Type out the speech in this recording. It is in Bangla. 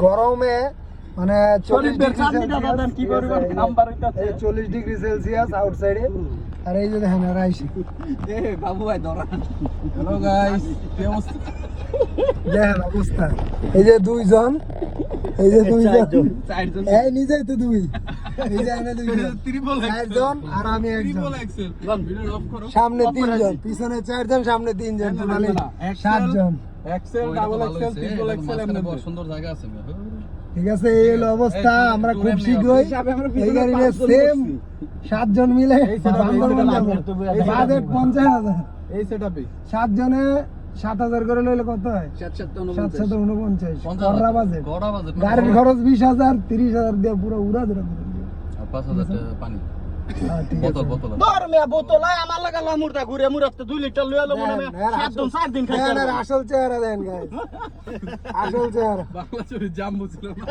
গরমে মানে 40 ডিগ্রি সেলসিয়াস আউটসাইডে। আর এই যে দেখেন রাইস বাবু ভাই ধরা। হ্যালো গাইস, কি অবস্থা? দেখেন অবস্থা। এই যে দুইজন, এই যে দুইজন, এই নিজেই তো দুই, এই যে এনে দুইজন, চারজন আর আমি একজন। সামনে তিনজন, পিছনে চারজন, সামনে তিনজন, টোটালি 7 জন। Axle, double axle, triple axle এমনি সুন্দর জায়গা আছে। ঠিক আছে, এই হলো অবস্থা। আমরা খুব শীঘ্রই এই গাড়িতে সেম 7 জন মিলে বান্দরবান যাবো। বাজেট 50,000। এই সেটআপে 7 জনে 7,000 করে লইলে কত হয়? 749। গড়া বাজেট। গাড়ির খরচ 20,000, 30,000 দিয়ে পুরো উড়া ধরে দিবে। 5,000 টাকা পানি। ঠিক আছে। বোতল ধর মিয়া বোতল আমার লাগা লামুরটা ঘুরে মুরাতে 2 লিটার লইয়া লব না। 7 দিন খাইতে দেন, আসল চেহারা দেন গাইস, আসল চেহারা। বাংলা চুরি জাম বুঝলো না।